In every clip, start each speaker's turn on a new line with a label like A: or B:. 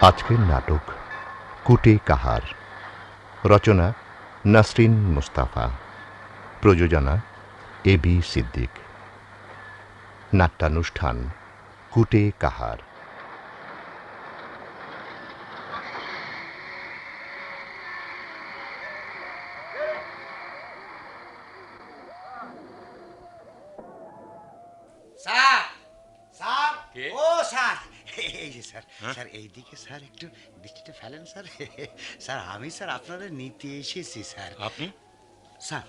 A: আজকের নাটক কুটে কাহার, রচনা নাসরিন মুস্তাফা, প্রযোজনা এবি সিদ্দিক। নাট্যানুষ্ঠান কুটে কাহার।
B: স্যার স্যার
C: কে?
B: ও স্যার এই যে স্যার স্যার এইদিকে স্যার একটু বৃষ্টিটা ফেলেন স্যার। স্যার আমি স্যার আপনারা নিতে এসেছি স্যার।
C: আপনি?
B: স্যার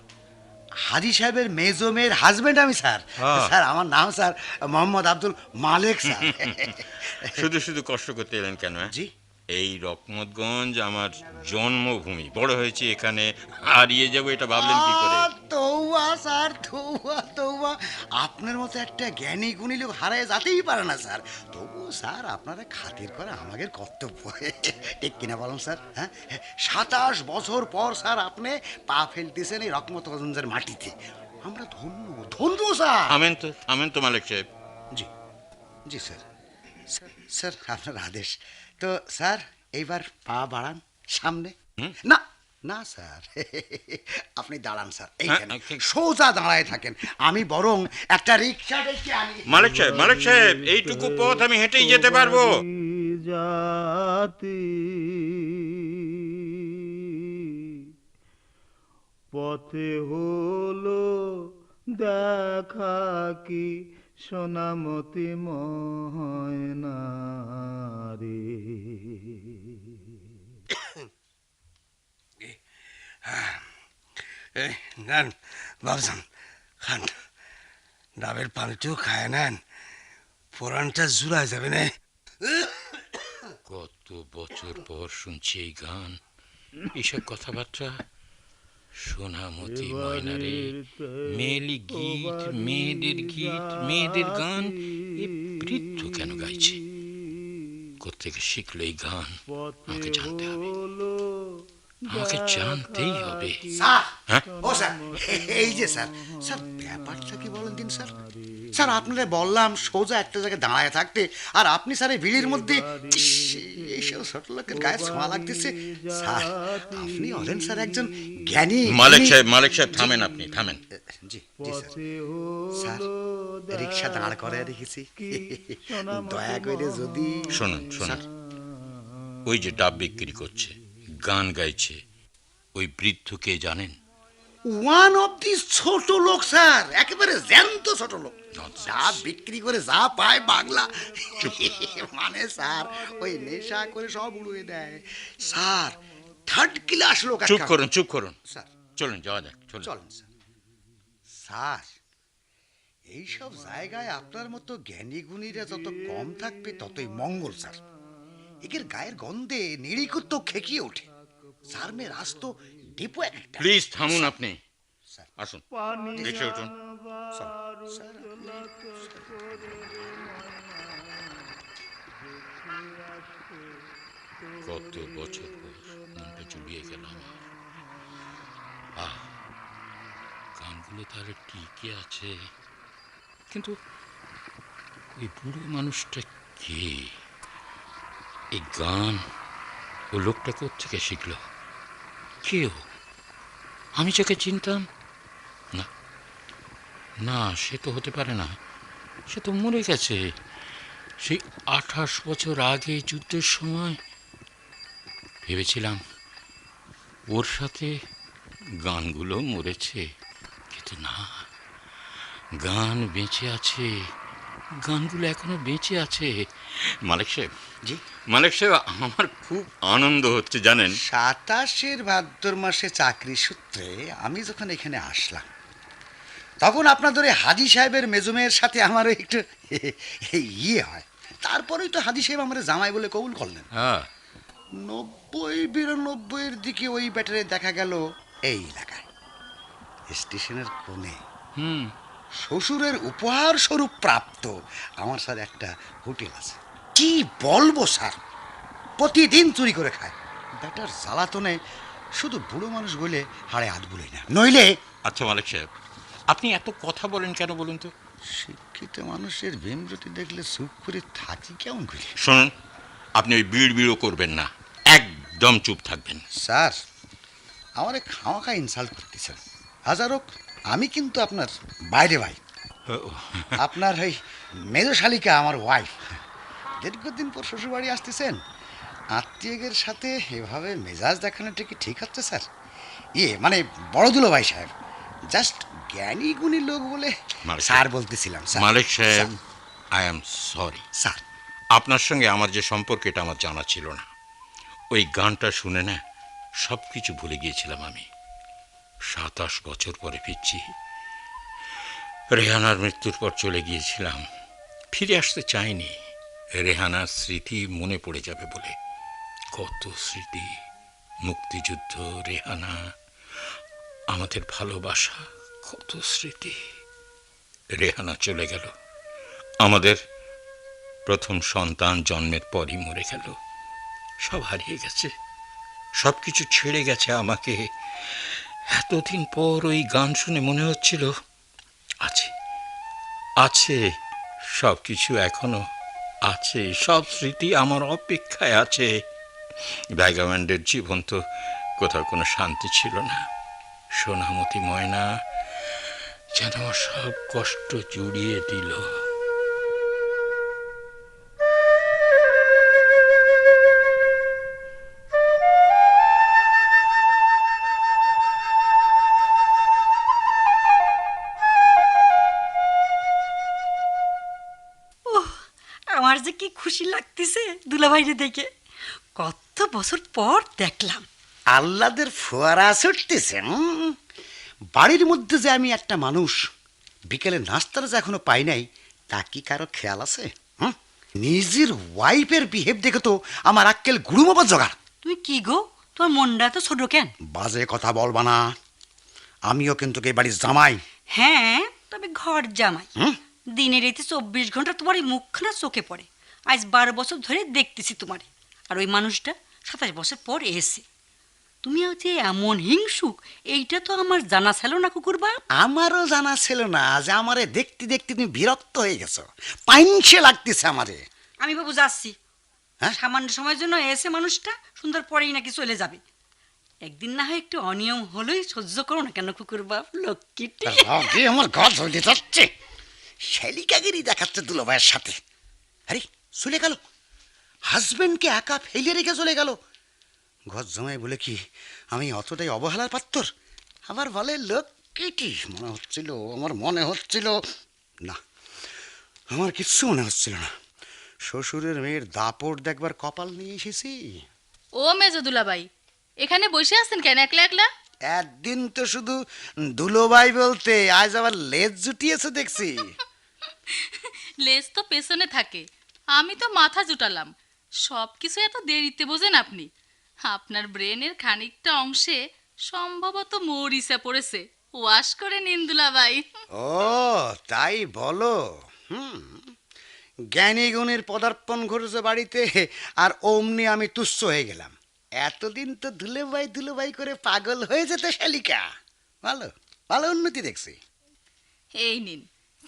B: হাজি সাহেবের মেজো মেয়ের হাজবেন্ড আমি স্যার।
C: হ্যাঁ।
B: স্যার আমার নাম স্যার মোহাম্মদ আব্দুল মালেক স্যার।
C: শুধু শুধু কষ্ট করতে এলেন কেন?
B: জি
C: এই রকমতগঞ্জ আমার জন্মভূমি, বড় হয়েছে এখানে, হারিয়ে যাবো এটা ভাবলেন কি করে?
B: তৌবা স্যার তৌবা তৌবা, আপনার মতো একটা জ্ঞানী গুণী লোক হারায় যেতেই পারে না স্যার। তবু স্যার আপনারা খাতির করা আমাদের কর্তব্য, ঠিক কিনা বলুন স্যার? হ্যাঁ, 27 বছর পর স্যার আপনি পা ফেলতেছেন এই রকমতগঞ্জের মাটিতে। আমরা ধন্য ধন্য স্যার।
C: আমেন তো মালিক সাহেব।
B: জি জি স্যার। স্যার আপনার আদেশ। তো স্যার এইবার পা বাড়ান সামনে। না না স্যার, আপনি দাঁড়ান স্যার, এইখানে সোজা দাঁড়ায় থাকেন। আমি বরং একটা রিক্সা ডেকে আনি।
C: মালিক সাহেব এইটুকু পথ আমি হেঁটেই যেতে পারবো।
D: জাতি পথে হলো দেখা কি সোনামতি ময়না রে।
B: নেন বাবজান খান, ডাবের পানিটিও খায় নেন, পুরানটা জুড়ায় যাবে না।
C: কত বছর পর শুনছি এই গান, এইসব কথাবার্তা। সোনামতি ময়নারে, মেয়েলি গীত, মেয়েদের গীত, মেয়েদের গান, এ বৃদ্ধ কেন গাইছে? কোত্থেকে শিখলো এই গান? আমাকে জানতে হবে, আমাকে জানতেই হবে।
B: স্যার
C: হ্যাঁ?
B: ও স্যার এই যে স্যার, স্যার ব্যাপারটা কি বলেন দিন স্যার। স্যার আপনারা বললাম সোজা একটা জায়গায় দাঁড়ায় থাকতে, আর আপনি স্যার এই ভিড়ের মধ্যে এইসব ছোট লোকের গায়ে ছোঁয়া লাগতেছে। স্যার আপনি হলেন স্যার একজন জ্ঞানী।
C: মালিক সাহেব থামেন, আপনি থামেন।
B: জি জি স্যার। স্যার রিক্সা দাঁড় করে রেখেছি, দয়া করে যদি
C: শুনুন, ওই যে ডাব বিক্রি করছে, গান গাইছে, ওই বৃদ্ধ কে জানেন?
B: ওয়ান অফ দিস ছোট লোক স্যার, একেবারে জ্যান্ত ছোট লোক,
C: Nonsense.
B: যা বিক্রি করে যা পায় বাংলা। মানে স্যার ওই নেশা করে সব উড়িয়ে দেয় স্যার, থার্ড ক্লাস লোক।
C: চুপ করুন
B: স্যার
C: চলুন যাওয়া যাক,
B: চলেন স্যার। স্যার এইসব জায়গায় আপনার মতো জ্ঞানী গুণীরা যত কম থাকবে ততই মঙ্গল স্যার। একের গায়ের গন্ধে নিরিকুত তো খেকিয়ে ওঠে। স্যার মে রাস্তো ডিপো একটা।
C: প্লিজ থামুন আপনি,
B: স্যার
C: আসুন রিক্সা উঠুন।
B: স্যার
C: কত বছর পর মনটা জুড়িয়ে গেল আমার। আহ, গানগুলো তাহলে টিকে আছে, কিন্তু ওই বুড়ো মানুষটা কে? এই গান ও লোকটা কোত্থেকে শিখলো? কেউ আমি যাকে চিনতাম না, না সে তো হতে পারে না, সে তো মরে গেছে সেই 28 বছর আগে যুদ্ধের সময়। ভেবেছিলাম ওর সাথে গানগুলো মরেছে, কিন্তু না, গান বেঁচে আছে, গানগুলো এখনো বেঁচে আছে। মালিক সাহেব,
B: জি
C: মালিক সাহেব আমার খুব আনন্দ হচ্ছে জানেন।
B: 27-এর ভাদ্র মাসে চাকরি সূত্রে আমি যখন এখানে আসলাম, তখন আপনাদের ওই হাজি সাহেবের মেজমের সাথে আমারও একটু ইয়ে হয়। তারপরেই তো হাজি সাহেব আমার জামাই বলে কবুল করলেন।
C: হ্যাঁ,
B: 90-92-এর দিকে ওই ব্যাটারে দেখা গেল এই এলাকায় স্টেশনের কোণে শ্বশুরের উপহার স্বরূপ প্রাপ্ত আমার স্যার একটা হোটেল আছে। কি বলবো স্যার, প্রতিদিন চুরি করে খায়। ব্যাটার জ্বালাতনে শুধু বুড়ো মানুষ বলে হাড়ে হাত বুলোই না, নইলে।
C: আচ্ছা মালিক সাহেব, আপনি এত কথা বলেন কেন বলুন তো?
B: শিক্ষিত মানুষের ভীমরতি দেখলে চুপ করে থাকি কেমন করে?
C: শুনুন, আপনি ওই বিড়বিড়ও করবেন না, একদম চুপ থাকবেন।
B: স্যার, আমারে খাওয়া ইনসাল্ট করতেছেন। হাজার হোক, আমি কিন্তু আপনার বাইরে ভাই। আপনার ওই মেজো শালিকা আমার ওয়াইফ। দীর্ঘদিন পর শ্বশুরবাড়ি আসতেছেন, আত্মীয়দের সাথে এভাবে মেজাজ দেখানোটা কি ঠিক হচ্ছে স্যার? মানে বড় দুলাভাই সাহেব, জাস্ট জ্ঞানী গুণী লোক বলে স্যার বলতেছিলাম।
C: মালিক সাহেব, আই এম সরি
B: স্যার।
C: আপনার সঙ্গে আমার যে সম্পর্ক এটা আমার জানা ছিল না। ওই গানটা শুনে না সব কিছু ভুলে গিয়েছিলাম আমি। 27 বছর পরে ফিরছি। রেহানার মৃত্যুর পর চলে গিয়েছিলাম, ফিরে আসতে চাইনি। রেহানার স্মৃতি মনে পড়ে যাবে বলে। কত স্মৃতি, মুক্তিযুদ্ধ, রেহানা, আমাদের ভালোবাসা, কত স্মৃতি। রেহানা চলে গেল, আমাদের প্রথম সন্তান জন্মের পরই মরে গেল। সব হারিয়ে গেছে, সব কিছু ছেড়ে গেছে আমাকে। এতদিন পর ওই গান শুনে মনে হচ্ছিল আছে, আছে, সব কিছু এখনো আছে, সব স্মৃতি আমার অপেক্ষায় আছে। ব্যাগাম্যান্ডের জীবন তো কোথাও কোনো শান্তি ছিল না। সোনামতি ময়না যেন আমার সব কষ্ট জুড়িয়ে দিল।
E: আমার যে কি খুশি লাগতেছে দুলাভাইরে দেখে। কত বছর পর দেখলাম।
B: আহ্লাদের ফোয়ারা ছুটতেছে। বাড়ির মধ্যে যে আমি একটা মানুষ, বিকেলে নাস্তার যে এখনো পাই নাই, তা কি কারো খেয়াল আছে? নিজের ওয়াইফের বিহেভ দেখে তো আমার আক্কেল গুড়ুমাবার জোগাড়।
E: তুমি কি গো, তোমার মনটা তো ছোট কেন?
B: বাজে কথা বলবা না, আমিও কিন্তু এই বাড়ির জামাই।
E: হ্যাঁ, তবে ঘর জামাই। দিনের এতে 24 ঘন্টা তোমার এই মুখখানা চোখে পড়ে। আজ 12 বছর ধরে দেখতেছি তোমারে। আর ওই মানুষটা 27 বছর পর এসে। তুমি যে এমন হিংসুক, এইটা তো আমার জানা ছিল না কুকুর বাপ।
B: আমারও জানা ছিল না যে আমারে দেখতে দেখতে তুমি বিরক্ত হয়ে গেছো, পাইনসে লাগতেছে আমারে।
E: আমি বাবু যাচ্ছি।
B: হ্যাঁ?
E: সামান্য সময়ের জন্য এসে মানুষটা, সুন্দর পরেই নাকি চলে যাবে। একদিন না হয় একটু অনিয়ম হলেই সহ্য করো না কেন কুকুর বাপ, লক্ষ্মীটি।
B: আমার ঘর জ্বলে যাচ্ছে। শালিকাগিরি দেখাচ্ছে দুলাভাইয়ের সাথে। আরে চলে গেল, হাজবেন্ডকে একা ফেলে রেখে চলে গেল। ঘর জমাই বলে কি আমি অতটাই অবহেলার পাত্র? আবার বলে লক্ষ্মীটি। মনে হচ্ছিল না, আমার কিচ্ছু মনে হচ্ছিল না। শ্বশুরের মেয়ের দাপট দেখবার কপাল নিয়ে এসেছি।
F: ও মেজো দুলাভাই, এখানে বসে আছেন কেন একলা একলা?
B: একদিন তো শুধু দুলোভাই বলতে, আজ আবার লেজ জুটিয়েছে দেখছি।
F: লেজ তো পেছনে থাকে, আমি তো মাথা জুটালাম। সব কিছু এত দেরিতে বোঝেন আপনি? আপনার ব্রেনের খানিকটা অংশে সম্ভবত মরিচা পড়েছে, ওয়াশ করে নিন দুলাভাই।
B: ও তাই বলো? জ্ঞানী গুণের পদার্পণ ঘটেছে বাড়িতে, আর অমনি আমি তুচ্ছ হয়ে গেলাম। এতদিন তো ধুলোবাই করে পাগল হয়ে যেত শালিকা। ভালো ভালো উন্নতি দেখছি।
F: এই নিন,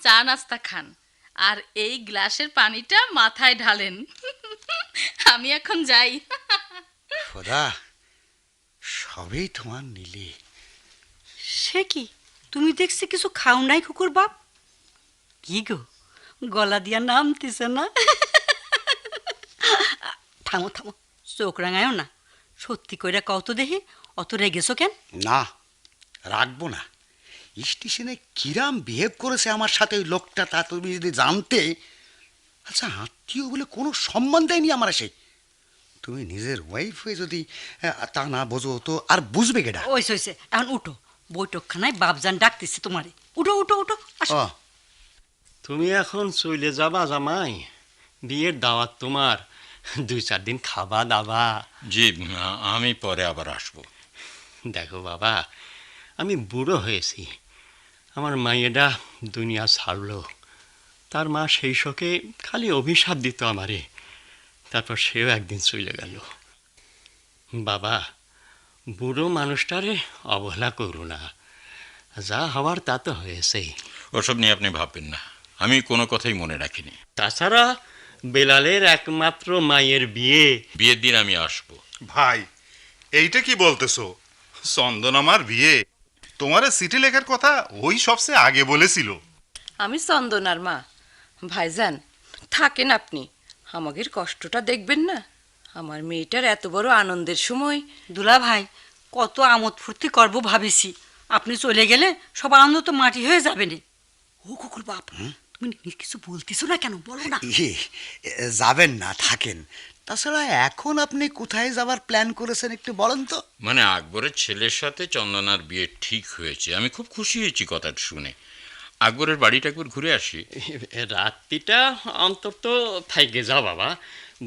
F: চা নাস্তা খান, আর এই গ্লাসের পানিটা মাথায় ঢালেন। আমি এখন যাই।
B: খোদা, সবই তোমার নীলে।
E: সে কি, তুমি দেখছি কিছু খাও নাই কুকুর বাপ? কি গো, গলা দিয়া নামতেছে না? থামো থামো, চোখ রাঙায়ও না। সত্যি কইরা কত দেখি, অত রেগেছো কেন?
B: না, রাখবো না। স্টেশনে কিরাম বিহেভ করেছে আমার সাথে ওই লোকটা, তা তুমি যদি জানতে। আচ্ছা, আত্মীয় বলে কোনো সম্মান দেয়নি আমার। সে তুমি নিজের ওয়াইফ হয়ে যদি তা না বোঝো তো আর বুঝবে কেডা?
E: ওইসে ওইসে, এখন উঠো, বৈঠকখানায় বাপজান ডাকতেছে তোমারে। উঠো উঠো উঠো, আসো।
G: তুমি এখন চলে যাবা জামাই? বিয়ের দাওয়াত তোমার, 2-4 দিন খাবা দাবা।
C: জি, আমি পরে আবার আসবো।
G: দেখো বাবা, আমি বুড়ো হয়েছি। আমার মাইয়েটা দুনিয়া ছাড়লো। তার মা সেই শোকে খালি অভিশাপ দিত আমারে। তারপর সেও একদিন চলে গেল। বাবা, বুড়ো মানুষটারে অবহেলা করো না। যা হওয়ার তা তো হয়েছেই।
C: ওসব নিয়ে আপনি ভাববেন না, আমি কোনো কথাই মনে রাখিনি।
G: তাছাড়া বেলালের একমাত্র মায়ের বিয়ে।
C: বিয়ের দিন আমি আসবো।
H: ভাই, এইটা কি বলতেছো? চন্দন আমার বিয়ে, তোমারে চিঠি লেখার কথা ওই সবচেয়ে আগে বলেছিল।
I: আমি চন্দনার মা। ভাইজান, থাকেন আপনি, আমাদের কষ্টটা দেখবেন না? আমার মেয়েটার এত বড় আনন্দের সময়।
E: দুলা ভাই, কত আমোদ ফুর্তি করবো ভাবিছি, আপনি চলে গেলে সব আনন্দ তো মাটি হয়ে যাবে না। ও কুকুর বাপ, তুমি কিছু বলতেছো না কেন, বলো না।
B: যাবেন না, থাকেন। তাছাড়া এখন আপনি কোথায় যাবার প্ল্যান করেছেন একটু বলেন তো।
C: মানে আকবরের ছেলের সাথে চন্দনার বিয়ে ঠিক হয়েছে, আমি খুব খুশি হয়েছি কথাটা শুনে। আকবরের বাড়িটা একবার ঘুরে আসি।
G: রাত্রিটা অন্তত থাইকে যাও বাবা,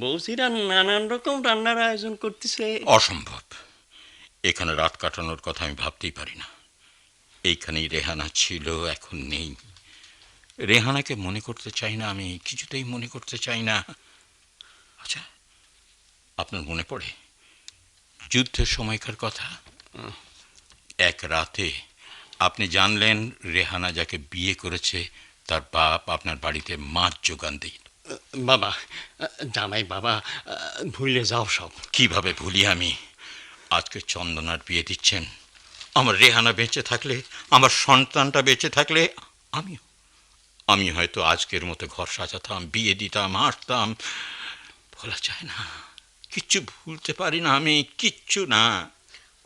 G: বৌসিরা নানান রকম রান্নার আয়োজন করতেছে।
C: অসম্ভব, এখানে রাত কাটানোর কথা আমি ভাবতেই পারি না। এইখানেই রেহানা ছিল, এখন নেই। রেহানাকে মনে করতে চাই না, আমি কিছুতেই মনে করতে চাই না। আচ্ছা, আপনার মনে পড়ে যুদ্ধের সময়কার কথা? এক রাতে আপনি জানলেন রেহানা যাকে বিয়ে করেছে তার বাপ আপনার বাড়িতে মাছ যোগান দিত।
G: বাবা, জামাই বাবা, ভুলে যাও সব।
C: কিভাবে ভুলি আমি? আজকে চন্দনার বিয়ে দিচ্ছেন, আমার রেহানা বেঁচে থাকলে, আমার সন্তানটা বেঁচে থাকলে আমি হয়তো আজকের মতো ঘর সাজাতাম, বিয়ে দিতাম, হাঁটতাম। বলা যায় না, কিচ্ছু ভুলতে পারি না আমি, কিচ্ছু না।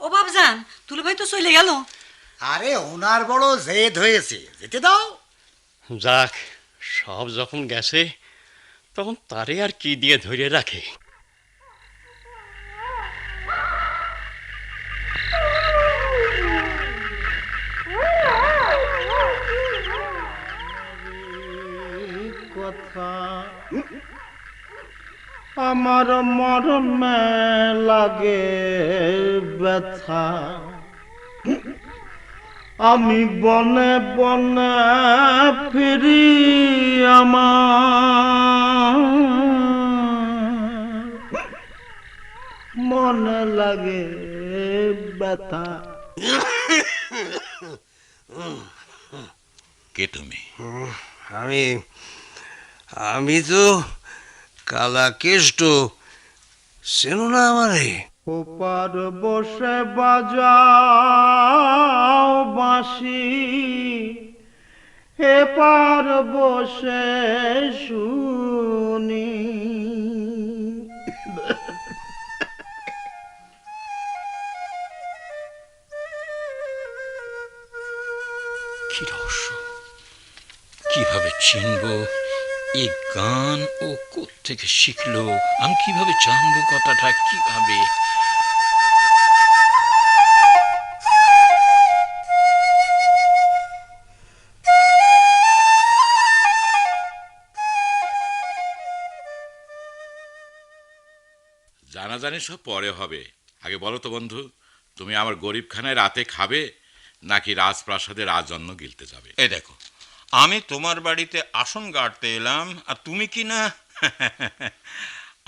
E: ও বাবজান, দুলা ভাই তো চলে গেল।
B: আরে ওনার বড় জেদ হয়েছে, যেতে দাও।
G: যাক, সব যখন গেছে তখন তারে আর কি দিয়ে ধরে রাখে।
D: কথা আমার মরণ লাগে ব্যথা, আমি বনে বনে ফিরি, আমার মনে লাগে ব্যথা।
C: কে তুমি?
J: আমি তো কালা কেষ্ট, চেনো না আমারে?
D: ওপার বসে বাজাও বাঁশি, এপার বসে শুনি।
C: কি রহস্য, কিভাবে চিনবো এই গান? ও কোত্থেকে শিখলো? আমি কিভাবে জানবো কথাটা? কিভাবে?
K: জানাজানি সব পরে হবে, আগে বলো তো বন্ধু, তুমি আমার গরিবখানায় রাতে খাবে নাকি রাজপ্রাসাদের রাজন্য গিলতে যাবে?
C: এই দেখো, আমি তোমার বাড়িতে আসন গাড়তে এলাম, আর তুমি কি না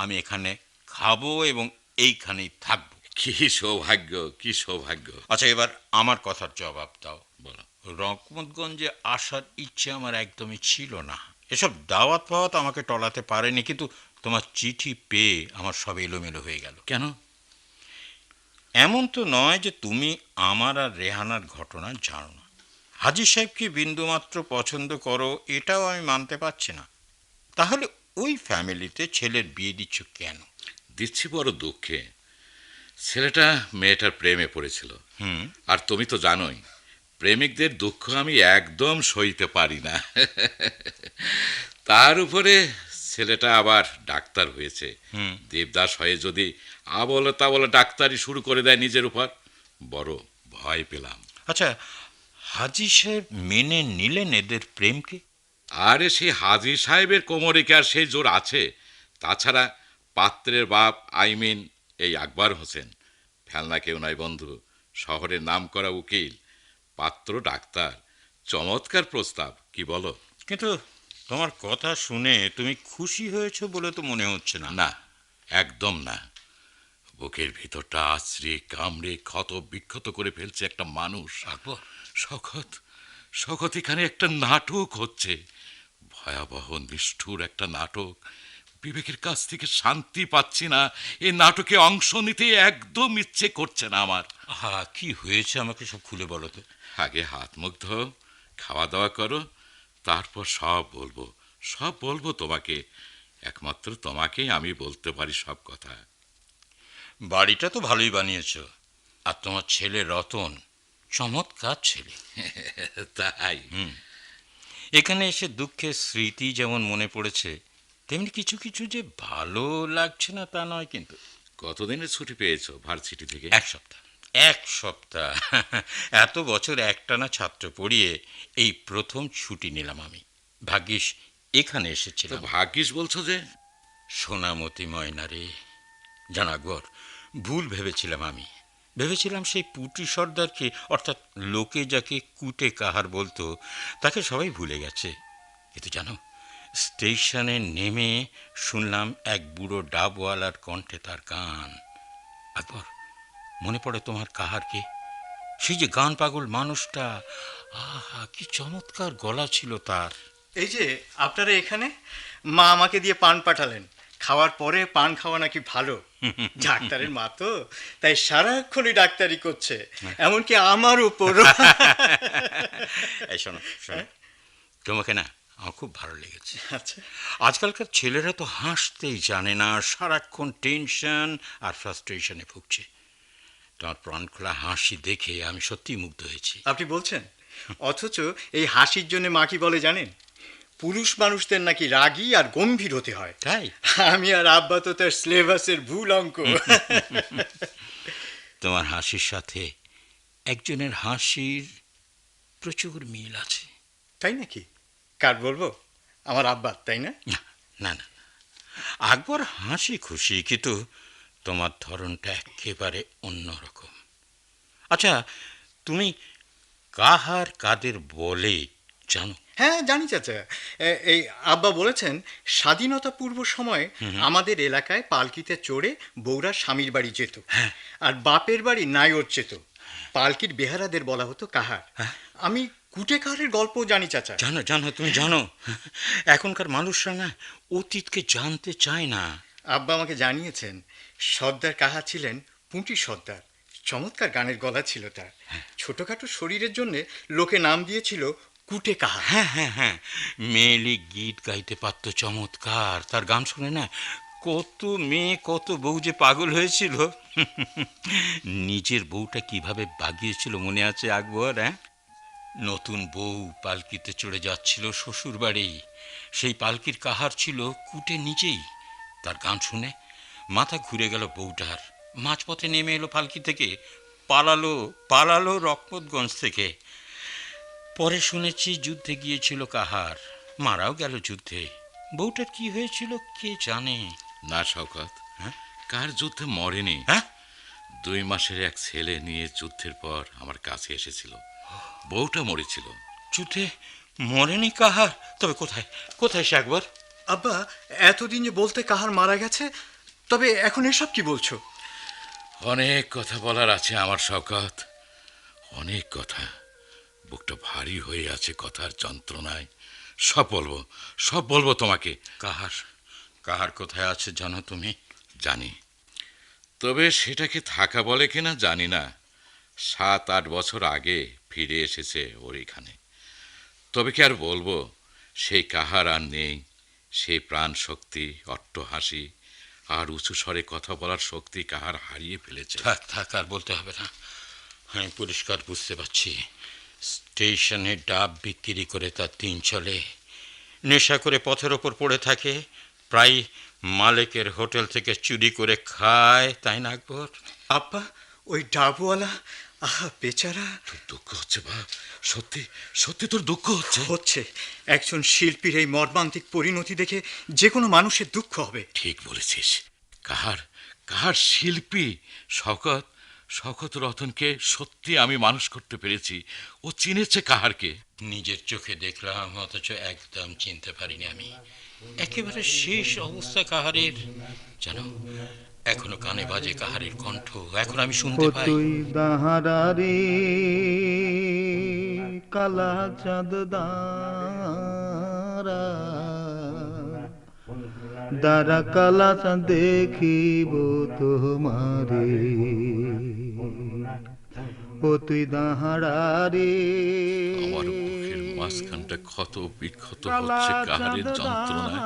C: আমি এখানে খাবো এবং এইখানেই থাকবো।
K: কি সৌভাগ্য, কি সৌভাগ্য!
C: আচ্ছা, এবার আমার কথার জবাব দাও।
K: বলো।
C: রকমতগঞ্জে আসার ইচ্ছে আমার একদমই ছিল না। এসব দাওয়াত পাওয়াত আমাকে টলাতে পারেনি, কিন্তু তোমার চিঠি পেয়ে আমার সব এলোমেলো হয়ে গেল।
K: কেন?
C: এমন তো নয় যে তুমি আমার আর রেহানার ঘটনা জানো না। হাজি সাহেবকে বিন্দুমাত্র পছন্দ করো, এটাও আমি মানতে পারছি না। তাহলে ওই ফ্যামিলিতে ছেলের বিয়ে দিচ্ছ কেন?
K: দিচ্ছি বড় দুঃখে। ছেলেটা মেয়েটার প্রেমে পড়েছিল, আর তুমি তো জানোই প্রেমিকদের দুঃখ আমি একদম সইতে পারি না। তার উপরে ছেলেটা আবার ডাক্তার হয়েছে। দেবদাস হয়ে যদি আবল তাবল ডাক্তারি শুরু করে দেয় নিজের উপর, বড় ভয় পেলাম।
C: আচ্ছা, হাজি সাহেব মেনে নিলেন এদের প্রেমকে?
K: আরে সেই হাজি সাহেবের কোমরে কি আর সেই জোর আছে? তাছাড়া পাত্রের বাপ আইমিন এই আকবর হোসেন ফেলনা কেউ নয় বন্ধু, শহরের নামকরা উকিল, পাত্র ডাক্তার। চমৎকার প্রস্তাব, কি বলো?
C: কিন্তু তোমার কথা শুনে তুমি খুশি হয়েছো বলে তো মনে হচ্ছে না।
K: না, একদম না। বুকের ভিতরটা আছড়ে কামড়ে ক্ষত বিক্ষত করে ফেলছে একটা মানুষ। আকবর, শখত শখত এখানে একটা নাটক হচ্ছে, ভয়াবহ নিষ্ঠুর একটা নাটক। বিবেকের কাছ থেকে শান্তি পাচ্ছি না। এই নাটকে অংশ নিতে একদম ইচ্ছে করছে না আমার।
C: কি হয়েছে আমাকে সব খুলে বলো তো।
K: আগে হাত মুখ ধো, খাওয়া দাওয়া করো, তারপর সব বলবো তোমাকে। একমাত্র তোমাকেই আমি বলতে পারি সব কথা।
C: বাড়িটা তো ভালোই বানিয়েছো, আর তোমার ছেলে রতন চমৎকার ছেলে।
K: তাই?
C: এখানে এসে দুঃখের স্মৃতি যেমন মনে পড়েছে, তেমনি কিছু কিছু যে ভালো লাগছে না তা নয়। কিন্তু
K: কতদিনের ছুটি পেয়েছো ভার্সিটি থেকে?
C: 1 সপ্তাহ। 1 সপ্তাহ! এত বছর একটানা ছাত্র পড়িয়ে এই প্রথম ছুটি নিলাম আমি। ভাগ্যিস এখানে এসেছিলাম।
K: ভাগ্যিস বলছো যে?
C: সোনামতি ময়না রে, জান আকবর, ভুল ভেবেছিলাম আমি। ভেবেছিলাম সেই পুটি সর্দারকে, অর্থাৎ লোকে যাকে কুটে কাহার বলতো, তাকে সবাই ভুলে গেছে। কিন্তু জানো, স্টেশনে নেমে শুনলাম এক বুড়ো ডাবওয়ালার কণ্ঠে তার গান। আকবর, মনে পড়ে তোমার কাহারকে? সেই যে গান পাগল মানুষটা, আহা কি চমৎকার গলা ছিল তার।
L: এই যে আপনারা এখানে, মা আমাকে দিয়ে পান পাঠালেন। খাওয়ার পরে পান খাওয়া নাকি ভালো। ডাক্তারের মা তো, তাই সারাক্ষণই ডাক্তারি করছে, এমনকি আমার উপর।
C: এই শোনো, তোমাকে না আমার খুব ভালো লেগেছে।
L: আচ্ছা,
C: আজকালকার ছেলেরা তো হাসতেই জানে না, সারাক্ষণ টেনশন আর ফ্রাস্ট্রেশনে ভুগছে। তোমার প্রাণখোলা হাসি দেখে আমি সত্যিই মুগ্ধ হয়েছি।
L: আপনি বলছেন? অথচ এই হাসির জন্য মা কি বলে জানেন? পুরুষ মানুষদের নাকি রাগী আর গম্ভীর হতে হয়।
C: তাই?
L: আমি আর আব্বা তো তার সিলেবাসের ভুল অঙ্ক।
C: তোমার হাসির সাথে একজনের হাসির প্রচুর মিল আছে।
L: তাই নাকি? কার বলবো? আমার আব্বা, তাই না?
C: না না, আকবর হাসি খুশি, কিন্তু তোমার ধরনটা একেবারে অন্যরকম। আচ্ছা, তুমি কাহার কাদের বলে জানো?
L: হ্যাঁ জানি চাচা। এই আব্বা বলেছেন, স্বাধীনতা পূর্ব সময়ে আমাদের এলাকায় পালকিতে চড়ে বউরা স্বামীর বাড়ি যেত, আর বাপের বাড়ি নাইওর যেত। পালকির বেহারাদের বলা হতো কাহার। আমি কুটে কাহারের গল্প জানি চাচা।
C: জানো জানো, তুমি জানো, এখনকার মানুষরা না অতীতকে জানতে চায় না।
L: আব্বা আমাকে জানিয়েছেন, সর্দার কাহা ছিলেন পুঁটি সর্দার। চমৎকার গানের গলা ছিল তার। ছোটখাটো শরীরের জন্য লোকে নাম দিয়েছিল কুটে কাহা।
C: হ্যাঁ হ্যাঁ হ্যাঁ, মেয়েলি গীত গাইতে পারতো চমৎকার। তার গান শুনে না কত মেয়ে, কত বউ যে পাগল হয়েছিল। নিজের বউটা কিভাবে বাগিয়েছিল মনে আছে আকবর? নতুন বউ পালকিতে চড়ে যাচ্ছিল শ্বশুর বাড়ি, সেই পালকির কাহার ছিল কুটে নিজেই। তার গান শুনে মাথা ঘুরে গেল বউটার। মাঝপথে নেমে এলো পালকি থেকে, পালালো রকমতগঞ্জ থেকে। পরে শুনেছি যুদ্ধে গিয়েছিল কাহার, মারাও গেল যুদ্ধে। বউটার কি হয়েছিল কে জানে।
K: না শওকত, কার যুদ্ধে মরেনি। 2 মাসের এক ছেলে নিয়ে যুদ্ধের পর আমার কাছে এসেছিল। বউটা মরেছিল।
C: যুদ্ধে মরেনি কাহার? তবে কোথায় কোথায় সে আকবর?
L: আব্বা, এতদিন যে বলতে কাহার মারা গেছে, তবে এখন এসব কি বলছো?
K: অনেক কথা বলার আছে আমার শওকত, অনেক কথা। বুকটা ভারী হয়ে আছে কথার যন্ত্রণায়। সব বলবো তোমাকে।
C: কাহার কোথায় আছে জানো তুমি?
K: জানি, তবে সেটাকে থাকা বলে কিনা জানি না। 7-8 বছর আগে ফিরে এসেছে ওর এখানে। তবে কি আর বলবো, সেই কাহার আর নেই। সেই প্রাণ শক্তি, অট্ট হাসি আর উঁচু স্বরে কথা বলার শক্তি কাহার হারিয়ে ফেলেছে।
C: থাক আর বলতে হবে না, আমি পরিষ্কার বুঝতে পারছি। স্টেশনে ডাব বিক্রি করে তার দিন চলে, নেশা করে পথের ওপর পড়ে থাকে, প্রায় মালিকের হোটেল থেকে চুরি করে খায়, তাই না আকবর?
L: আব্বা, ওই ডাবওয়ালা, আহা বেচারা।
K: তোর দুঃখ হচ্ছে বাপ? সত্যি সত্যি তোর দুঃখ
L: হচ্ছে? একজন শিল্পীর এই মর্মান্তিক পরিণতি দেখে যে কোনো মানুষের দুঃখ হবে।
K: ঠিক বলেছিস। কাহার শিল্পী শওকত রতনকে সত্যি আমি মানুষ করতে পেরেছি। ও চিনেছে কাহারকে।
C: নিজের চোখে দেখলাম, অথচ একদম চিনতে পারিনি আমি। একেবারে শেষ অবস্থা কাহারের, জানো, এখনো কানে বাজে কাহারের কণ্ঠ, এখন আমি শুনতে পাই।
D: তুই দাহারারি কালা চাঁদ দাঁড়া, দ্বারা কালা চাঁদ দেখিব তোমারে ও তুই দাহারা রে।
K: আমার বুকের মাঝখানটা ক্ষত বিক্ষত হচ্ছে কাহারের যন্ত্রণায়।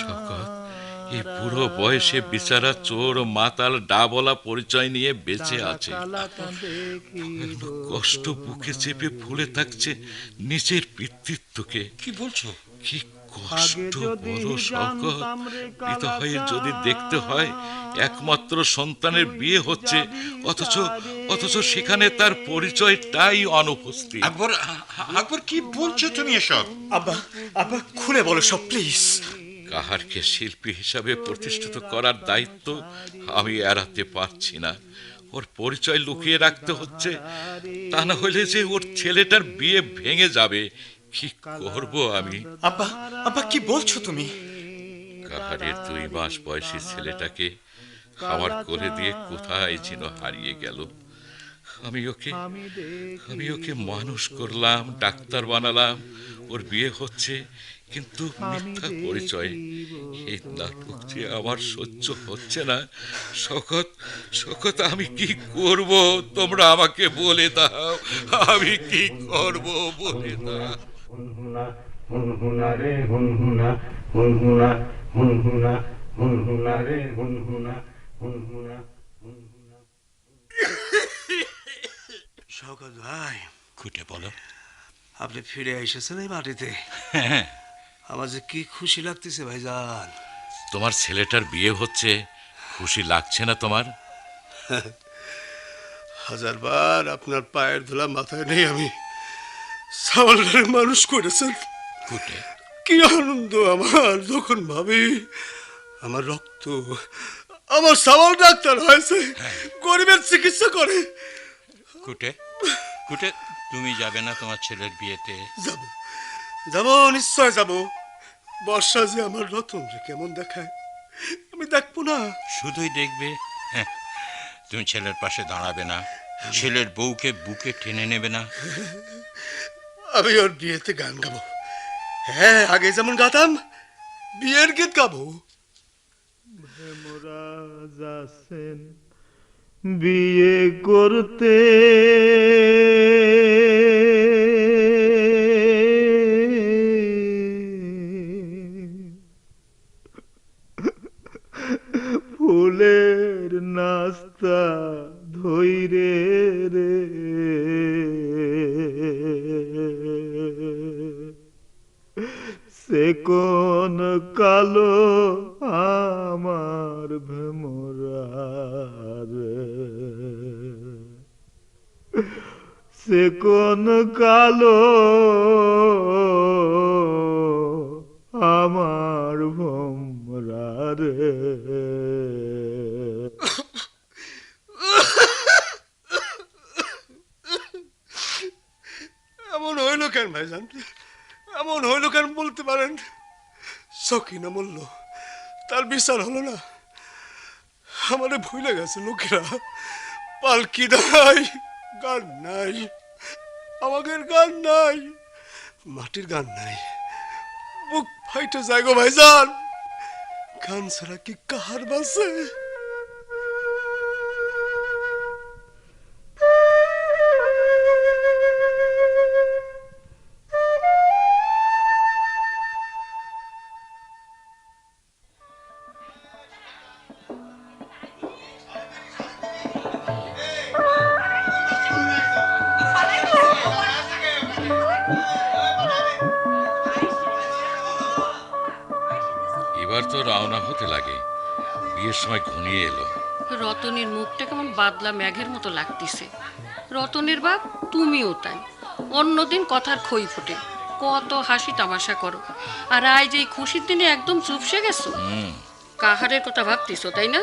K: শওকত এই বুড়ো বয়সে বিচারা চোর মাতাল ডাবলা পরিচয় নিয়ে বেঁচে আছে। কষ্ট বুকে চেপে ফুলে থাকছে নিজের পিতৃত্বকে।
C: কি বলছো?
K: কি কষ্ট বলো শওকত। হৃদয়ে যদি দেখতে হয় একমাত্র সন্তানের বিয়ে হচ্ছে, অথচ সেখানে তার পরিচয়টাই অনুপস্থিত।
H: আকবর কি বলছো তুমি এসব?
L: আব্বা আব্বা খুলে বলো সব প্লিজ।
K: কাহারকে শিল্পী হিসাবে প্রতিষ্ঠিত করার দায়িত্ব আমি এড়াতে পারছি না। ওর পরিচয় লুকিয়ে রাখতে হচ্ছে, তা না হলে যে ওর ছেলেটার বিয়ে ভেঙে যাবে। কি করব আমি?
L: আব্বা আব্বা কি বলছো তুমি?
K: কাহারের 2 মাস বয়সী ছেলেটাকে আমার কোলে দিয়ে কোথায় যেন হারিয়ে গেল। আমি ওকে মানুষ করলাম, ডাক্তার বানালাম, ওর বিয়ে হচ্ছে, কিন্তু মিথ্যা পরিচয়। এই নাটক যে আমার সহ্য হচ্ছে না। শওকত আমি কি করব? তোমরা আমাকে বলে দাও, আমি কি করব বলে দাও।
D: হুনহুনা হুনহুনা রে হুনহুনা হুনহুনা হুনহুনা হুনহুনা রে হুনহুনা হুনহুনা হুনহুনা।
J: শওকত ভাই,
C: খুঁটে বলো।
J: আপনি ফিরে এসেছেন এই মাটিতে। আমার যে কি খুশি লাগতেছে ভাইজান।
K: তোমার ছেলেটার বিয়ে হচ্ছে, খুশি লাগছে না তোমার?
J: 1000বার আপনার পায়ের ধুলা মাথায় নেই আমি। সাওয়ালটারে মানুষ করেছেন।
C: খুঁটে
J: কি আনন্দ আমার যখন ভাবি আমার রক্ত, আমার সাওয়াল ডাক্তার হয়েছে, গরিবের চিকিৎসা করে।
C: খুঁটে তুমি যাবে না তোমার ছেলের বিয়েতে?
J: যাব নিশ্চয় যাব। বর্ষা যে আমার রতন রে কেমন দেখায়, আমি দেখবো না?
C: শুধুই দেখবে? তুমি ছেলের পাশে দাঁড়াবে না? ছেলের বউকে বুকে টেনে নেবে না?
J: আমি ওর বিয়েতে গান গাবো। হ্যাঁ, আগে যেমন গাতাম, বিয়ের গীত গাবো।
D: মোরা যাচ্ছেন বিয়ে করতে, ফুলের নাস্তা ধইরে রে, সে কোন কালো আমার ভেমরার, সে কোন কালো আমার ভমরার।
J: এমন হইল কেন ভাইজান? এমন হইল কেন বলতে পারেন? সকিনা মূল্য, তার বিচার হলো না। আমারে ভুলে গেছে লোকেরা। পালকি নাই, গান নাই, আমাদের গান নাই, মাটির গান নাই। বুক ফাইটে যায় গো ভাইজান। গান ছাড়া কি কাহার বাসে?
K: এবার তো রওনা হতে লাগে, বিয়ের সময় ঘনিয়ে এলো।
I: রতনের মুখটা কেমন বাদলা মেঘের মতো লাগতেছে। রতনের বাপ তুমিও তাই। অন্যদিন কথার খই ফোটে, কত হাসি তামাশা করো, আর আজ এই খুশির দিনে একদম চুপসে গেছো। কাহারের কথা ভাবতেছো তাই না?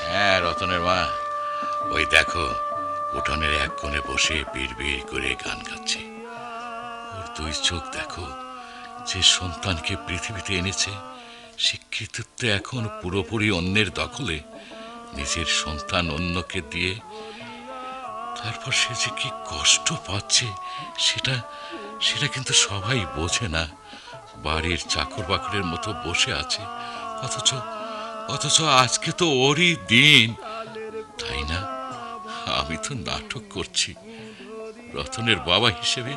K: হ্যাঁ রতনের মা, ওই দেখো উঠোনের এক কোণে বসে বিড় করে গান গাচ্ছে। ওর 2 চোখ দেখো, যে সন্তানকে পৃথিবীতে এনেছে সে কৃতিত্ব এখন পুরোপুরি অন্যের দখলে। নিজের সন্তান অন্যকে দিয়ে তারপর সে যে কি কষ্ট পাচ্ছে সেটা কিন্তু সবাই বোঝে না। বাড়ির চাকর বাকরের মতো বসে আছে, অথচ অথচ আজকে তো ওরই দিন, তাই না? আমি তো নাটক করছি, রতনের বাবা হিসেবে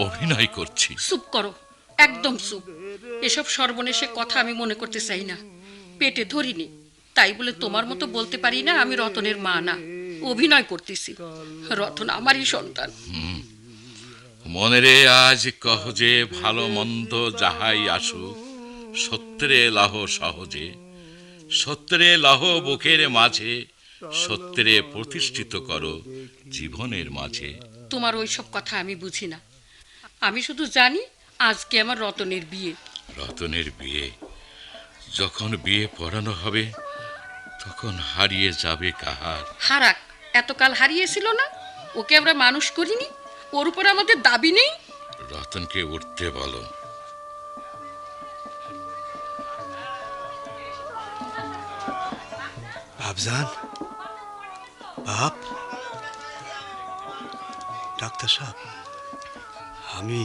K: অভিনয় করছি।
I: চুপ করো, একদম চুপ। এসব সর্বনেশে কথা আমি মনে করতে চাই না। পেটে ধরিনি তাই বলে তোমার মতো বলতে পারি না আমি রতনের মা না, অভিনয় করতেছি। রতন আমারই সন্তান।
K: মনে রে আজ কহ যে ভালো মন্দ যাহাই আসুক, সত্যরে লাহ সহজে, সত্যরে লাহ বুকের মাঝে, সত্যরে প্রতিষ্ঠিত করো জীবনের মাঝে।
I: তোমার ওইসব কথা আমি বুঝি না। আমি শুধু জানি আজকে আমার রতনের বিয়ে।
K: রতনের বিয়ে, যখন বিয়ে পড়ানো হবে তখন হারিয়ে যাবে কাহার।
I: হারাক, এতকাল হারিয়েছিল না, ওকে আমরা মানুষ করিনি, ওর উপর আমাদের দাবি নেই।
K: রতনকে উঠতে বলো।
J: বাপজান, বাপ, ডাক্তার সাহেব, আমি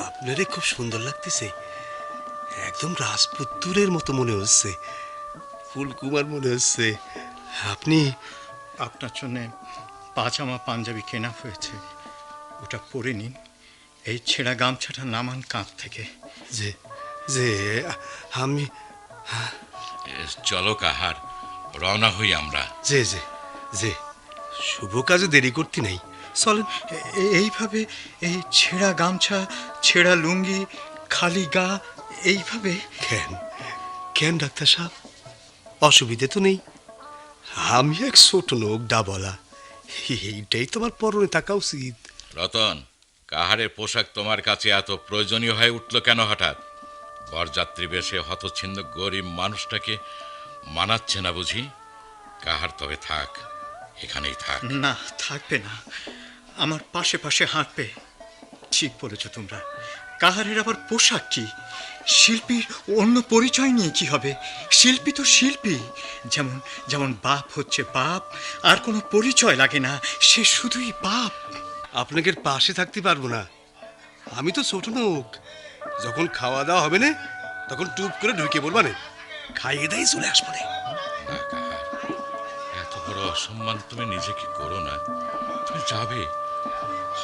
J: আপনারে খুব সুন্দর লাগতেছে। একদম রাজপুত্রের মতো মনে হচ্ছে, ফুলকুমার মনে হচ্ছে। আপনি
L: আপনার জন্যে পাজামা পাঞ্জাবি কেনা হয়েছে, ওটা পরে নিন। এই ছেঁড়া গামছাটা নামান কাঁধ থেকে।
J: যে যে আমি
K: চলো কাহার, রওনা হই আমরা।
J: যে যে যে শুভ কাজে দেরি করতে নাই, চলেন।
L: এইভাবে এই ছেঁড়া গামছা, ছেঁড়া লুঙ্গি, খালি গা, এইভাবে
J: কেন কেন ডাক্তার সাহেব, অসুবিধে তো নেই। আমি এক ছোট লোক, ডাবলা, এইটাই তোমার পরনে থাকা উচিত।
K: রতন, কাহারের পোশাক তোমার কাছে এত প্রয়োজনীয় হয়ে উঠল কেন হঠাৎ? বরযাত্রী বেশে হতচ্ছিন্ন গরিব মানুষটাকে মানাচ্ছে না বুঝি? কাহার তবে থাক, এখানেই থাক।
L: না, থাকবে না, আমার পাশে পাশে হাঁটবে। ঠিক বলেছ তোমরা। কাহারের আবার পোশাক কি? শিল্পীর অন্য পরিচয় নিয়ে কি হবে? শিল্পী তো শিল্পী, যেমন যেমন বাপ হচ্ছে বাপ, আর কোনো পরিচয় লাগে না, সে শুধুই বাপ।
J: আপনাকে পাশে থাকতে পারবো না, আমি তো ছোট লোক। যখন খাওয়া দাওয়া হবে না তখন টুপ করে ঢুকে বলবা না, খাইয়ে দাই চলে আসবো না।
K: এত বড় অসম্মান তুমি নিজেকে করো না। তুমি যাবে,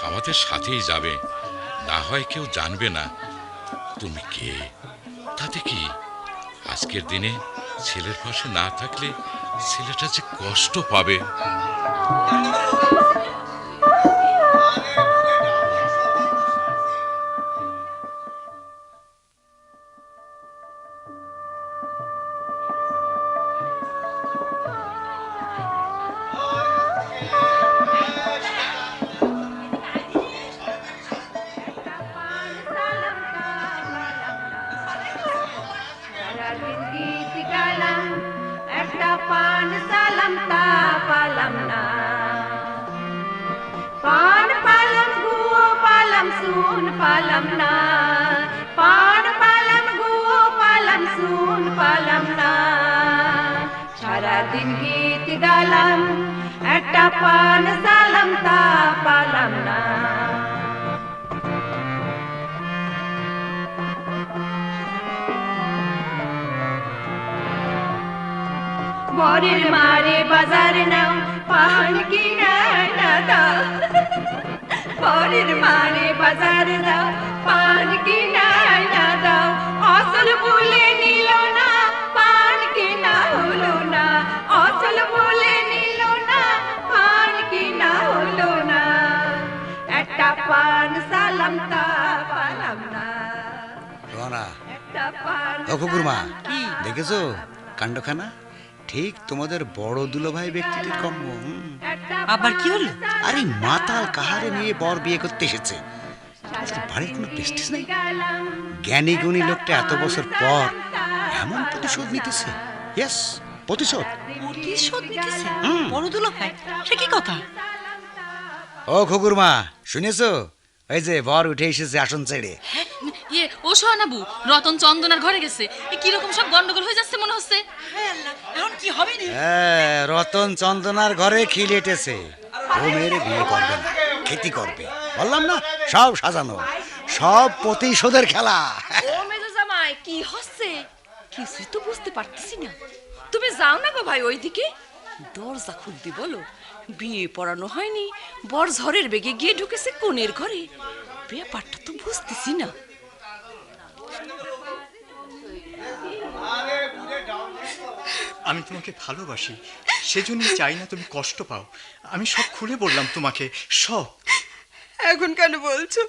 K: আমাদের সাথেই যাবে, না হয় কেউ জানবে না তুমি কে। তাতে কি, আজকের দিনে ছেলের পাশে না থাকলে ছেলেটা যে কষ্ট পাবে।
M: সারাদিন গীত গালাম, একটা পান সালাম তা পালাম না। বরের মারে বাজার নাও, পান কিনা না দাও। বরের মারে বাজার দাও, পান কিনা না দাও। অসল বলে নিল না, পান কিনা হলো না। অসল বলে নিল না, পান কিনা হলো না। একটা পান সালাম তা পালাম না।
B: রোনা,
M: একটা পান
B: ও কুকুরমা, দেখেছো কাণ্ডখানা? ঠিক তোমাদের বড় দুলোভাই ব্যক্তিটির কর্ম।
E: আবার কি হলো?
B: আরে মাতাল কাহারে নিয়ে বর বিয়ে করতে এসেছে। বাড়ির কোনো প্রেস্টিজ নেই। জ্ঞানী গুণী লোকটা এত বছর পর এমন প্রতিশোধ নিতেছে। ইয়েস, প্রতিশোধ।
E: প্রতিশোধ নিতেছে বড় দুলাভাই? সে কি কথা?
B: ও কুকুরমা, শুনেছো? ওই যে বর উঠে এসেছে আসন ছেড়ে।
F: ইয়ে, ও সোহানাবু, রতন চন্দনার ঘরে গেছে। কিরকম সব গন্ডগোল হয়ে যাচ্ছে মনে হচ্ছে।
E: এখন কি হবে?
B: রতন চন্দনার ঘরে খিলেটেছে। ও মেয়েরে বিয়ে করবে না, খেতি করবে। বললাম না, সব সাজানো, সব প্রতিশোধের খেলা।
M: ও মেজো জামাই, কি হচ্ছে?
N: কিছুই তো বুঝতে পারতেছি না। তুমি যাও না গো ভাই ওইদিকে, দরজা খুলতে বলো। বিয়ে পড়ানো হয়নি, বর ঝড়ের বেগে গিয়ে ঢুকেছে কোণের ঘরে। ব্যাপারটা তো বুঝতেছি না।
L: আমি তোমাকে ভালোবাসি, সেজন্যই চাই না তুমি কষ্ট পাও। আমি সব খুলে বললাম তোমাকে, সব।
M: এখন কেন বলছো?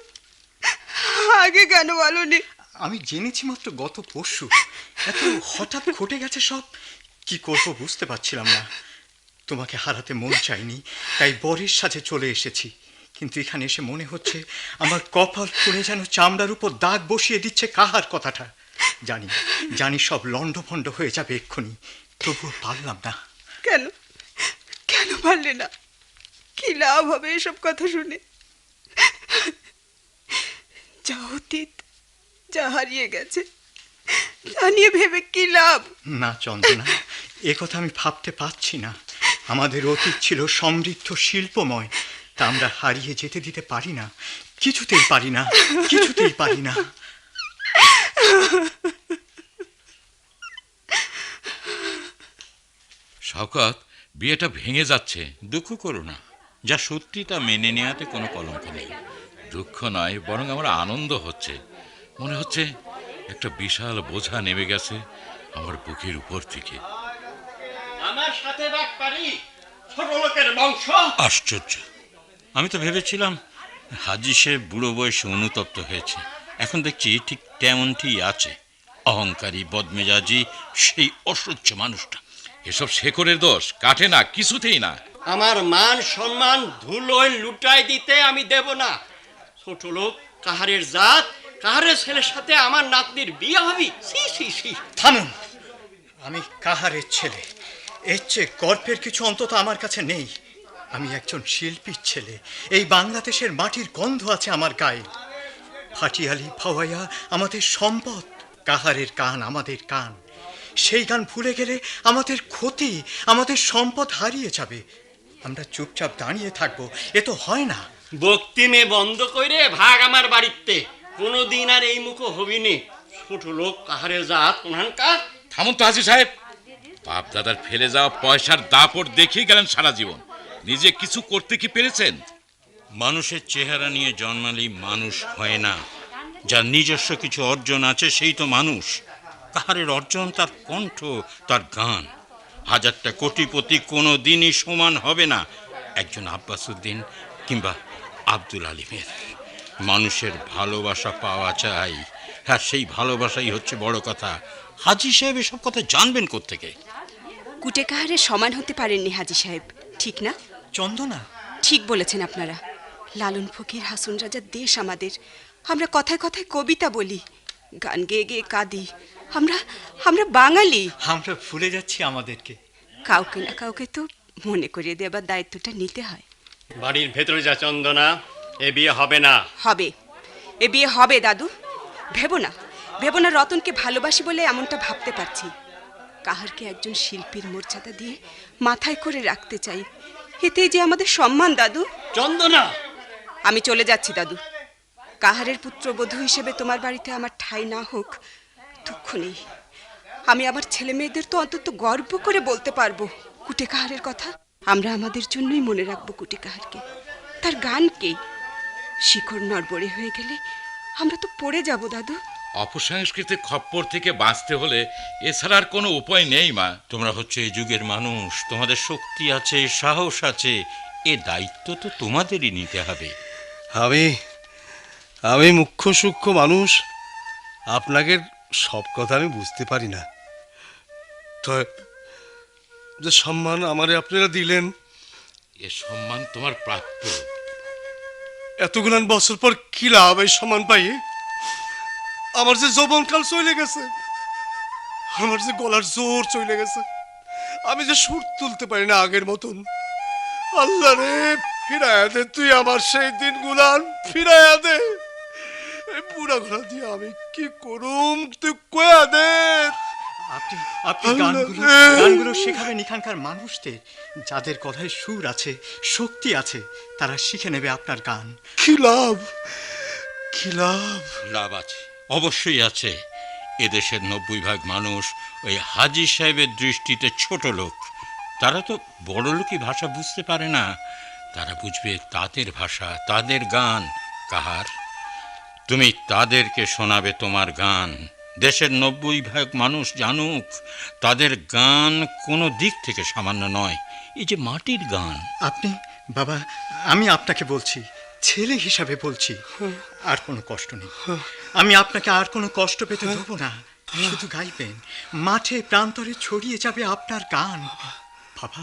M: আগে কেন বলনি?
L: আমি জেনেছি মাত্র গত পরশু। এত হঠাৎ ঘটে গেছে সব, কি করব বুঝতে পারছিলাম না। তোমাকে হারাতে মন চাইনি, তাই বরের সাথে চলে এসেছি। কিন্তু এখানে এসে মনে হচ্ছে আমার কপাল খুলে যেন চামড়ার উপর দাগ বসিয়ে দিচ্ছে কাহার কথাটা। জানি জানি সব লন্ডভন্ড হয়ে যাবে এক্ষুনি, তবুও পারলাম না।
M: কেন কেন পারলে না? কি লাভ হবে এসব কথা শুনে? যা অতীত, যা হারিয়ে গেছে, তা নিয়ে ভেবে কি লাভ?
L: না চন্দনা, এ কথা আমি ভাবতে পারছি না। আমাদের অতীত ছিল সমৃদ্ধ, শিল্পময়, তা আমরা হারিয়ে যেতে দিতে পারি না। কিছুতেই পারি না, কিছুতেই পারি না।
K: শওকত, বিয়েটা ভেঙে যাচ্ছে।
C: দুঃখ করো না, যা সত্যি তা মেনে নেওয়াতে কোনো কলঙ্ক নেই।
K: দুঃখ নয়, বরং আমার আনন্দ হচ্ছে। মনে হচ্ছে একটা বিশাল বোঝা নেমে গেছে আমার বুকের উপর থেকে।
G: আমার সাথে রাখ পারি ছোট লোকের বংশ।
C: আশ্চর্য, আমি তো ভেবেছিলাম হাজি সাহেব বুড়ো বয়সে অনুতপ্ত হয়েছে। এখন দেখছি ঠিক তেমনটি আছে। অহংকারী, বদমেজাজি, সেই অসহ্য মানুষটা।
K: এসব শেকড়ের দোষ, কাটে না, কিছুতেই না।
G: আমার মান সম্মান ধুলোয় লুটাই দিতে আমি দেব না। ছোট লোক, কাহারের জাত, কাহারের ছেলের সাথে আমার নাতনির বিয়ে হবে? সি সি সি।
L: থামুন, আমি কাহারের ছেলে। এর চেয়ে গর্বের কিছু অন্তত আমার কাছে নেই। আমি একজন শিল্পীর ছেলে। এই বাংলাদেশের মাটির গন্ধ আছে আমার গায়ে। ফাটিয়ালি ভাওয়াইয়া আমাদের সম্পদ, কাহারের কান আমাদের কান। সেই গান ভুলে গেলে আমাদের ক্ষতি, আমাদের সম্পদ হারিয়ে যাবে। আমরা চুপচাপ দাঁড়িয়ে থাকবো, এ তো হয় না।
G: বক্তিমে বন্ধ কইরে ভাগ আমার বাড়িতে। কোনোদিন আর এই মুখো হবিনি। ছোট লোক, কাহারের জাত, কোনহানকার।
K: থামুন তো হাজি সাহেব। বাপ দাদার ফেলে যাওয়া পয়সার দাপট দেখিয়ে গেলেন সারা জীবন, নিজে কিছু করতে কি পেরেছেন?
C: মানুষের চেহারা নিয়ে জন্মালেই মানুষ হয় না। যার নিজস্ব কিছু অর্জন আছে সেই তো মানুষ। কাহারের অর্জন তার কণ্ঠ, তার গান। হাজারটা কোটিপতি কোনো দিনই সমান হবে না একজন আব্বাসউদ্দিন কিংবা আব্দুল আলিমের। মানুষের ভালোবাসা পাওয়া চাই, হ্যাঁ, সেই ভালোবাসাই হচ্ছে বড় কথা। হাজি সাহেব এসব কথা জানবেন কোত্থেকে?
O: কুটে কাহারের সমান হতে পারেননি হাজি সাহেব, ঠিক না?
L: চন্দনা,
O: ঠিক বলেছেন আপনারা। লালন ফকির, হাসন রাজার দেশ আমাদের। আমরা কথায় কথায় কবিতা বলি, গান গেয়ে গেয়ে কাঁদি। আমরা আমরা বাঙালি।
L: আমরা ভুলে যাচ্ছি আমাদেরকে।
O: কাউকে না কাউকে তো মনে করিয়ে দেবার দায়িত্বটা নিতে হয়।
G: বাড়ির ভেতরে যা চন্দনা, এ বিয়ে হবে না।
O: হবে, এ বিয়ে হবে দাদু। ভেবো না রতনকে ভালোবাসি বলে এমনটা ভাবতে পারছি। কাহারকে একজন শিল্পীর মর্যাদা দিয়ে মাথায় করে রাখতে চাই। এতেই যে আমাদের সম্মান দাদু।
G: চন্দনা,
O: আমি চলে যাচ্ছি দাদু। কাহারের পুত্রবধূ হিসেবে তোমার বাড়িতে আমার ঠাঁই না হোক, দুঃখ নেই। আমি আমার ছেলে মেয়েদের তো অন্তত গর্ব করে বলতে পারবো কুটে কাহারের কথা। আমরা আমাদের জন্যই মনে রাখবো কুটে কাহারকে, তার গানকে। শিকড় নড়বড়ে হয়ে গেলে আমরা তো পড়ে যাব দাদু।
K: অপসংস্কৃতির খপ্পর থেকে বাঁচতে হলে এছাড়া আর কোনো উপায় নেই মা।
C: তোমরা হচ্ছে এই যুগের মানুষ, তোমাদের শক্তি আছে, সাহস আছে। এ দায়িত্ব তো তোমাদেরই নিতে হবে।
J: আমি মুখ্য সূক্ষ্ম মানুষ, আপনাকে সব কথা আমি বুঝতে পারি না। তো যে সম্মান আমারে আপনারা দিলেন,
K: এ সম্মান তোমার প্রাপ্য।
J: এতগুলান বছর পর কি লাভ এই সম্মান পাই? আমার যে যৌবনকাল চলে গেছে, আমার যে গলার জোর চলে গেছে, আমি যে সুর তুলতে পারি না আগের মতন। আল্লাহ রে, ফিরাইয়া দে তুই আমার সেই দিনগুলান, ফিরাইয়া দে। এই বুড়া ঘোড়া দিয়ে আমি কি করুম, তুই কয়া দে।
L: আপনি গানগুলো শেখাবেন এখানকার মানুষদের, যাদের কথায় সুর আছে, শক্তি আছে। তারা শিখে নেবে আপনার গান।
J: কি লাভ, কি লাভ?
C: লাভ আছে, অবশ্যই আছে। এদেশের 90% মানুষ ওই হাজি সাহেবের দৃষ্টিতে ছোট লোক। তারা তো বড় লোকই ভাষা বুঝতে পারে না, তারা বুঝবে তাদের ভাষা, তাদের গান। কাহার, তুমি তাদেরকে শোনাবে তোমার গান। দেশের 90% মানুষ জানুক তাদের গান কোনো দিক থেকে সামান্য নয়, এই যে মাটির গান।
L: আপনি বাবা, আমি আপনাকে বলছি, ছেলে হিসাবে বলছি, আর কোনো কষ্ট নেই। আমি আপনাকে আর কোনো কষ্ট পেতে দেবো না। শুধু গাইবেন, মাঠে প্রান্তরে ছড়িয়ে যাবে আপনার গান। বাবা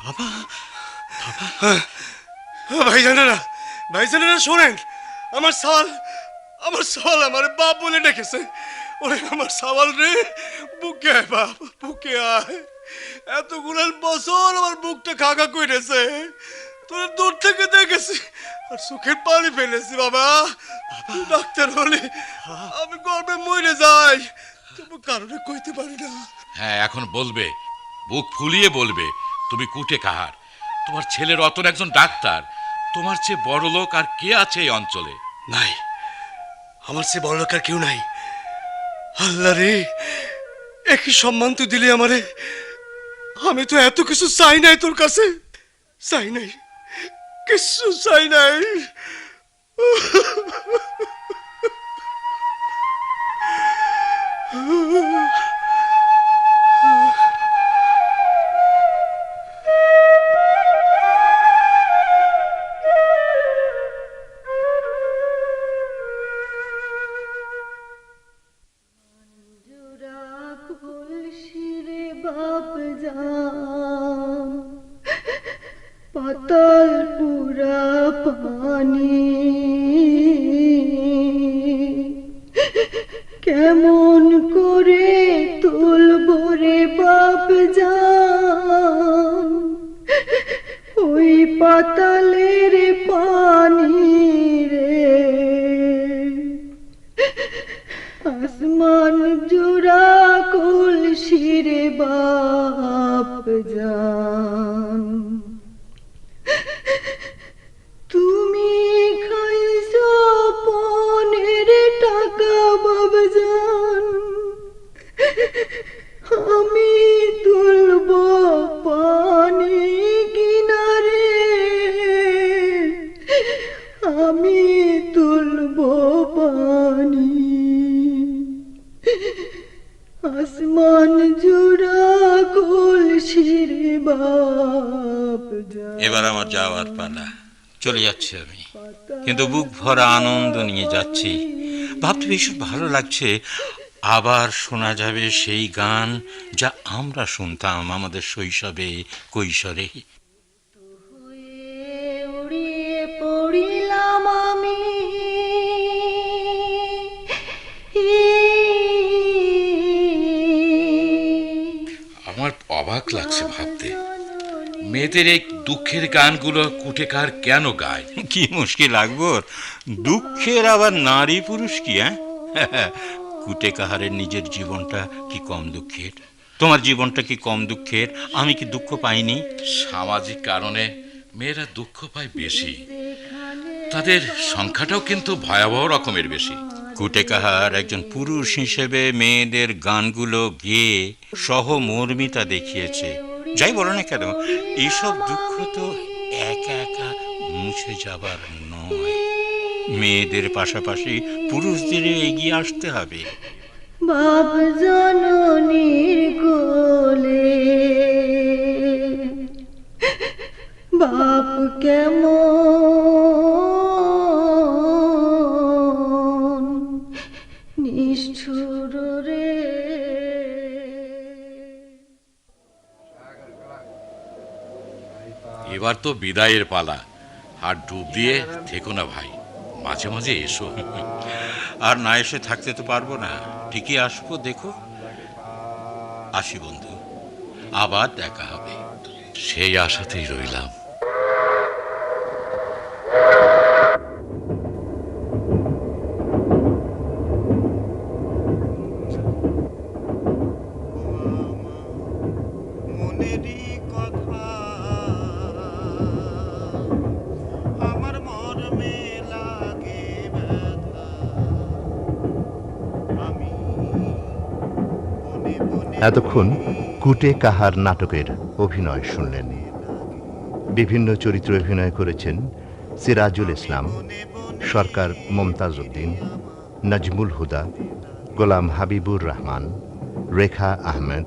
L: বাবা বাবা।
J: ভাইজানেরা শোনেন, আমার সওয়াল আমার বাপ বলে ডেকেছে। ওরে আমার সওয়াল রে, বুকে আয় বাপ, বুকে আয়। এতগুলো বছর আমার বুকটা খাকা করেছে, তোর দূর থেকে দেখেছি আর চোখের পানি ফেলেছি। বাবা ডাক্তার হলে আমি গর্বে মরে যাই, তবু কারণে কইতে পারি না।
K: হ্যাঁ, এখন বলবে, বুক ফুলিয়ে বলবে তুমি কুটে কাহার। তোমার ছেলে রতন একজন ডাক্তার, তোমার চেয়ে বড় লোক আর কে আছে এই অঞ্চলে?
J: নাই, আমার চেয়ে বড় লোক আর কেউ নাই। আল্লাহ রে, একই সম্মান তুই দিলি আমারে। আমি তো এত কিছু চাই নাই তোর কাছে, চাই নাই, কিছু চাই নাই।
M: পাতাল পুরা পানি কেমন করে তুলবো রে বাপ জান, ওই পাতালের পানি রে। আসমান জোড়া কলসির বাপ জান, তুমি খাইছো পনের টাকা বাবজান, আমি তুলবো পানি কিনারে, আমি তুলবো পানি। আসমান জোড়া কলসির বাপ জান।
C: এবার আমার যাওয়ার পালা, চলে যাচ্ছি আমি, কিন্তু বুক ভরা আনন্দ নিয়ে যাচ্ছি। ভাবতে ভীষণ ভালো লাগছে, আবার শোনা যাবে সেই গান যা আমরা শুনতাম আমাদের শৈশবে, কৈশোরে।
M: উড়িয়ে পড়িলাম আমি,
K: আমার অবাক লাগছে ভাবতে, মেয়েদের এই দুঃখের গানগুলো কুটেকার কেন গায়?
C: কি মুশকিল আকবর, দুঃখের আবার নারী পুরুষ কি? কুটে কাহারের নিজের জীবনটা কি কম দুঃখের? তোমার জীবনটা কি কম দুঃখের? আমি কি দুঃখ পাইনি?
K: সামাজিক কারণে মেয়েরা দুঃখ পায় বেশি, তাদের সংখ্যাটাও কিন্তু ভয়াবহ রকমের বেশি।
C: কুটে কাহার একজন পুরুষ হিসেবে মেয়েদের গানগুলো গেয়ে সহমর্মিতা দেখিয়েছে। যাই বলো না কেন, এইসব দুঃখ তো একা একা মুছে যাবার নয়, মেয়েদের পাশাপাশি পুরুষদের এগিয়ে আসতে হবে।
M: বাপ জননীর কোলে বাপ কেমন নিষ্ঠুর রে।
K: এবার তো বিদায়ের পালা, আর ডুব দিয়ে থেকো না ভাই, মাঝে মাঝে এসো।
C: আর না এসে থাকতে তো পারবো না, ঠিকই আসবো, দেখো। আসি বন্ধু, আবার দেখা হবে।
K: সেই আশাতেই রইলাম।
D: আমি
A: এতক্ষণ কুটে কাহার নাটকের অভিনয় শুনলেন। বিভিন্ন চরিত্রে অভিনয় করেছেন সিরাজুল ইসলাম, সরকার মমতাজ উদ্দিন, নাজমুল হুদা, গোলাম হাবিবুর রহমান, রেখা আহমেদ,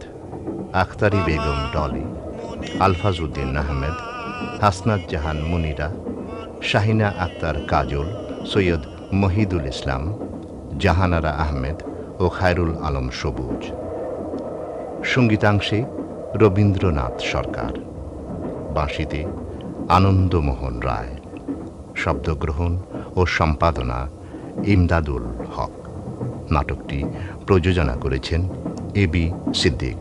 A: আখতারি বেগম ডলি, আলফাজ উদ্দিন আহমেদ, হাসনাত জাহান মুনিরা, শাহিনা আক্তার কাজল, সৈয়দ মহিদুল ইসলাম, জাহানারা আহমেদ ও খায়রুল আলম সবুজ। সঙ্গীতাংশে রবীন্দ্রনাথ সরকার, বাঁশিতে আনন্দমোহন রায়, শব্দগ্রহণ ও সম্পাদনা ইমদাদুল হক। নাটকটি প্রযোজনা করেছেন এবি সিদ্দিক।